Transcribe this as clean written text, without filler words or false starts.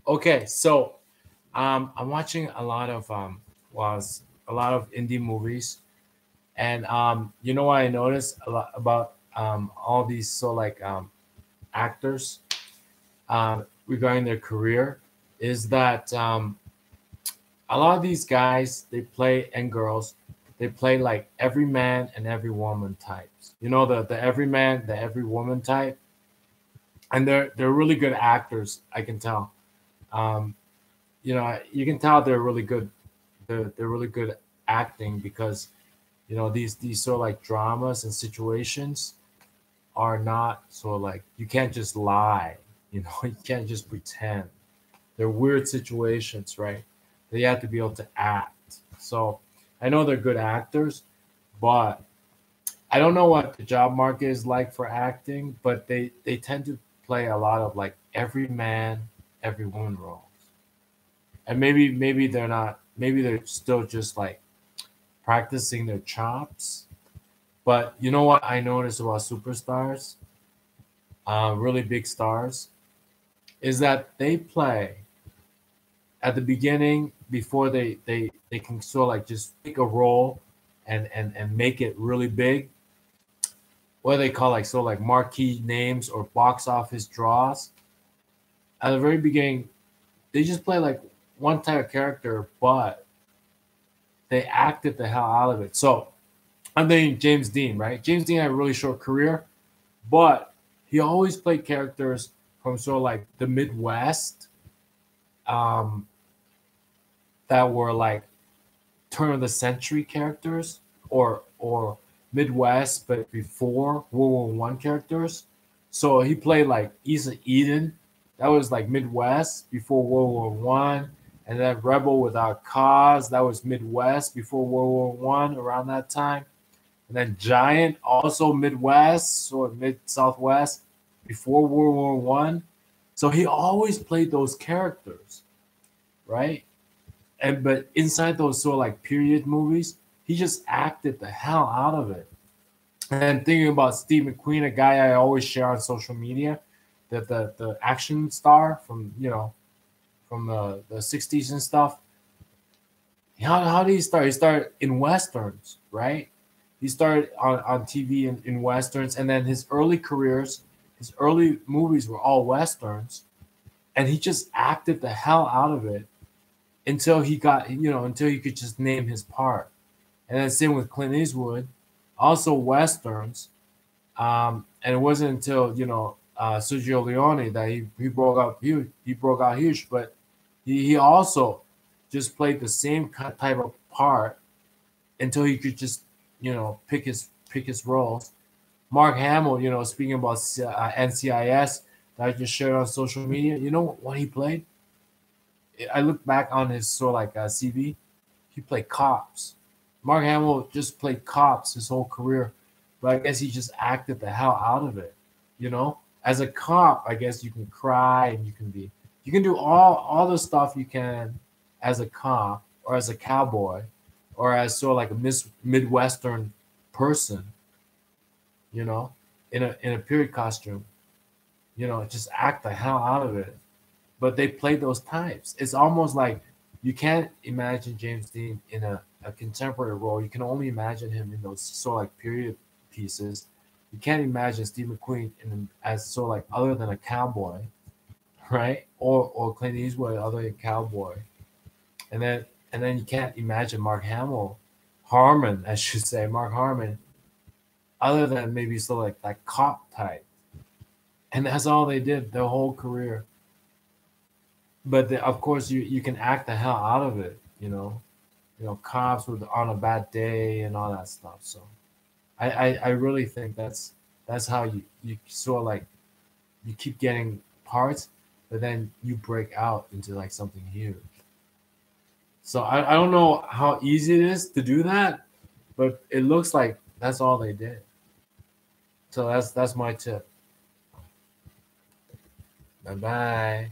Okay, so I'm watching a lot of was a lot of indie movies, and you know what I noticed a lot about all these actors regarding their career is that a lot of these guys they play and girls they play like every man and every woman types. You know the every man the every woman type, and they're really good actors. I can tell. Um, you know you can tell they're really good. They're really good acting because these sort of like dramas and situations are not sort of like you can't just lie. You can't just pretend. They're weird situations, right? They have to be able to act. So I know they're good actors, but I don't know what the job market is like for acting, but they tend to play a lot of like every man, every woman roles. And maybe they're not, maybe they're still just like practicing their chops. But you know what I noticed about superstars, really big stars, is that they play at the beginning before they can sort of like just pick a role and make it really big. What they call like sort of like marquee names or box office draws. At the very beginning, they just play like one type of character, but they acted the hell out of it. So I'm thinking James Dean, right? James Dean had a really short career, but he always played characters from sort of like the Midwest, um, that were like turn of the century characters or Midwest, but before World War I characters. So he played like East Eden, that was like Midwest before World War I, and then Rebel Without Cause, that was Midwest before World War I, around that time. And then Giant, also Midwest or Mid Southwest before World War I. So he always played those characters, right? And but inside those sort of like period movies, he just acted the hell out of it. And thinking about Steve McQueen, a guy I always share on social media, that the action star from from the '60s and stuff. How did he start? He started in westerns, right? He started on TV in westerns, and then his early movies were all westerns, and he just acted the hell out of it until he got until he could just name his part. And then same with Clint Eastwood, also westerns. And it wasn't until Sergio Leone that he broke out huge. He broke out huge, but he also just played the same type of part until he could just pick his roles. Mark Hamill, speaking about NCIS that I just shared on social media, you know what he played? I look back on his sort of like CV. He played cops. Mark Hamill just played cops his whole career, but I guess he just acted the hell out of it. As a cop, I guess you can cry and you can do all the stuff you can as a cop or as a cowboy or as sort of like a midwestern person, you know, in a period costume. Just act the hell out of it. But they play those types. It's almost like you can't imagine James Dean in a contemporary role. You can only imagine him in those sort of like period pieces. You can't imagine Steve McQueen as sort of like other than a cowboy, right? Or Clint Eastwood other than cowboy. And then you can't imagine Mark Hamill, Harmon, I should say, Mark Harmon, other than maybe sort of like that cop type. And that's all they did their whole career. But of course, you can act the hell out of it. Cops with on a bad day and all that stuff. So I really think that's how you sort of like you keep getting parts, but then you break out into like something huge. So I don't know how easy it is to do that, but it looks like that's all they did. So that's my tip. Bye bye.